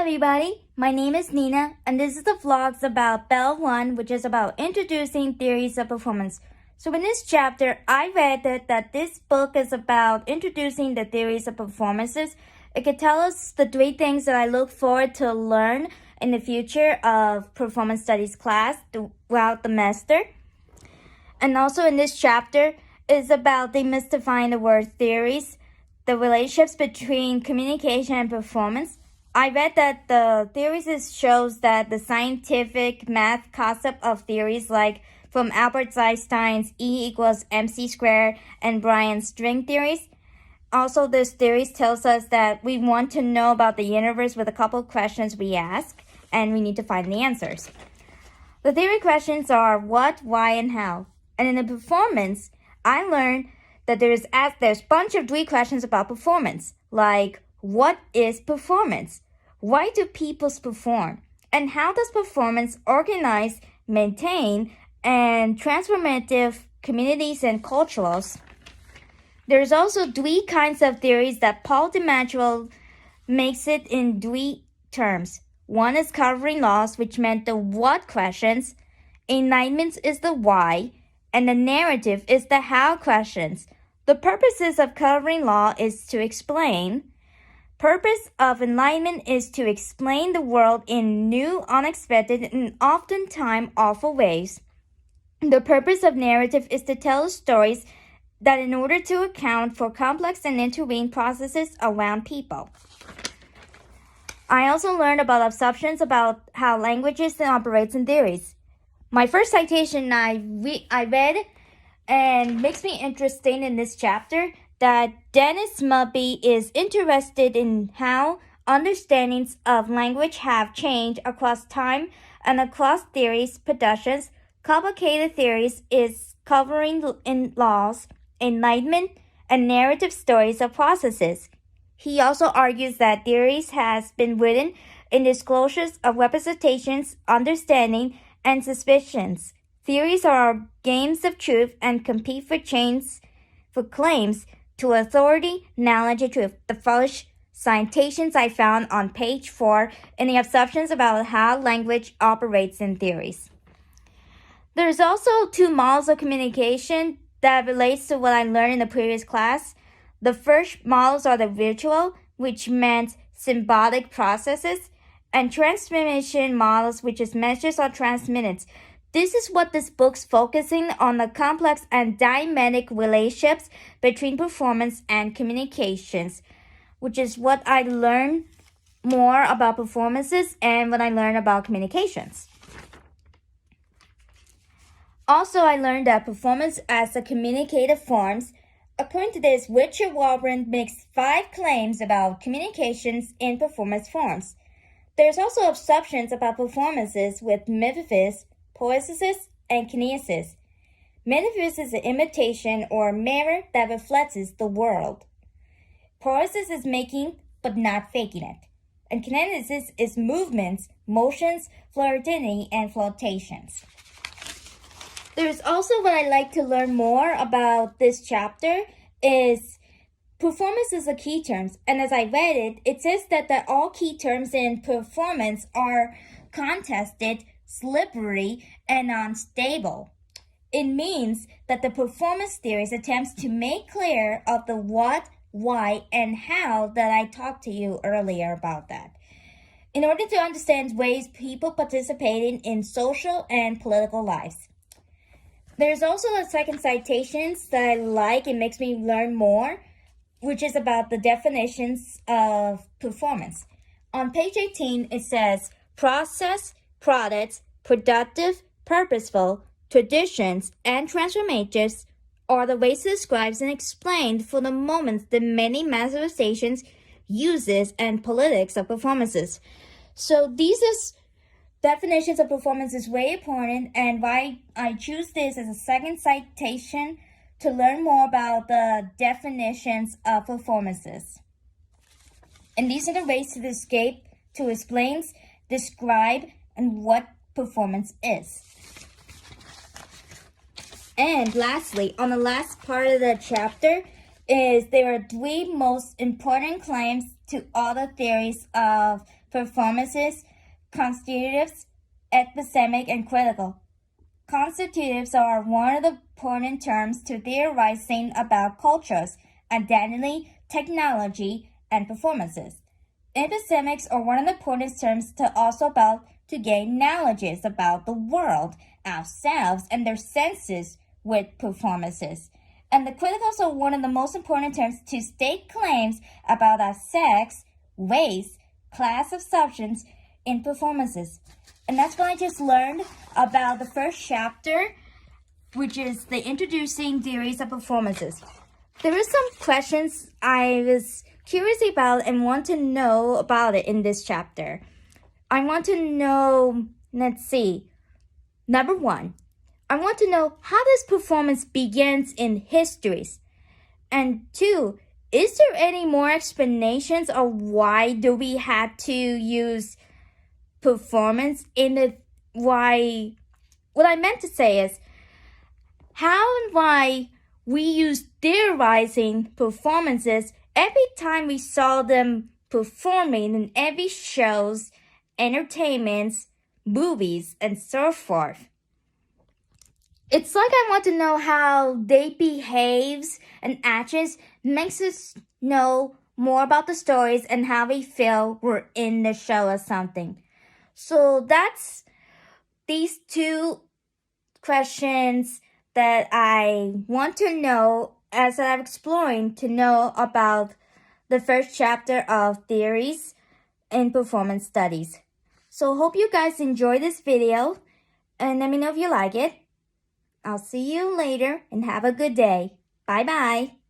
everybody, my name is Nina and this is the vlogs about Bell 1, which is about introducing theories of performance. So in this chapter, I read that this book is about introducing the theories of performances. It could tell us the 3 things that I look forward to learn in the future of performance studies class throughout the semester. And also in this chapter is about demystifying the word theories, the relationships between communication and performance. I read that the theories shows that the scientific math concept of theories like from Albert Einstein's E equals mc squared and Bryan's string theories. Also, this theories tells us that we want to know about the universe with a couple questions we ask, and we need to find the answers. The theory questions are what, why, and how. And in the performance, I learned that there's a bunch of 3 questions about performance, like what is performance? Why do people perform? And how does performance organize, maintain, and transformative communities and cultures? There's also 3 kinds of theories that Paul DiMaggio makes it in 3 terms. One is covering laws, which meant the what questions. Enlightenment is the why, and the narrative is the how questions. The purposes of covering law is to explain. Purpose of enlightenment is to explain the world in new, unexpected, and oftentimes awful ways. The purpose of narrative is to tell stories that in order to account for complex and intervened processes around people. I also learned about assumptions about how languages operates in theories. My first citation I read and makes me interested in this chapter that Dennis Mubby is interested in how understandings of language have changed across time and across theories, productions. Complicated theories is covering in laws, enlightenment, and narrative stories of processes. He also argues that theories has been written in disclosures of representations, understanding, and suspicions. Theories are games of truth and compete for claims to authority, knowledge, and truth. The first citations I found on page 4 in the assumptions about how language operates in theories. There's also 2 models of communication that relates to what I learned in the previous class. The first models are the virtual, which meant symbolic processes, and transmission models, which is messages are transmitted. This is what this book's focusing on, the complex and dynamic relationships between performance and communications, which is what I learned more about performances and when I learned about communications. Also, I learned that performance as a communicative forms. According to this, Richard Warburton makes 5 claims about communications in performance forms. There's also assumptions about performances with metaphysics, poiesis, and kinesis. Metaphysics is an imitation or mirror that reflects the world. Poiesis is making but not faking it. And kinesis is movements, motions, fluidity, and flotations. There's also what I like to learn more about this chapter is performance is a key terms. And as I read it, it says that all key terms in performance are contested, slippery, and unstable. It means that the performance theories attempts to make clear of the what, why, and how that I talked to you earlier about that. In order to understand ways people participating in social and political lives. There's also a second citations that I like. It makes me learn more, which is about the definitions of performance. On page 18, it says process, products, productive, purposeful, traditions, and transformations are the ways to describe and explain for the moments the many manifestations, uses, and politics of performances. So these is definitions of performance is very important, and why I choose this as a second citation to learn more about the definitions of performances. And these are the ways to explain, describe, and what performance is. And lastly, on the last part of the chapter is there are 3 most important claims to all the theories of performances, constitutives, epistemic, and critical. Constitutives are one of the important terms to theorizing about cultures, identity, technology, and performances. Epistemics are one of the important terms to also about to gain knowledge about the world, ourselves, and their senses with performances. And the criticals are one of the most important terms to state claims about our sex, race, class of substance in performances. And that's what I just learned about the first chapter, which is the introducing theories of performances. There are some questions I was curious about and want to know about it in this chapter. I want to know, let's see. Number 1, I want to know how this performance begins in histories. And 2, is there any more explanations of why do we have to use performance in the why? What I meant to say is how and why we use theorizing performances every time we saw them performing in every shows, entertainments, movies, and so forth. It's like I want to know how they behaves and actions makes us know more about the stories and how we feel we're in the show or something. So that's these 2 questions that I want to know as I'm exploring to know about the first chapter of theories in performance studies. So hope you guys enjoy this video and let me know if you like it. I'll see you later and have a good day. Bye bye.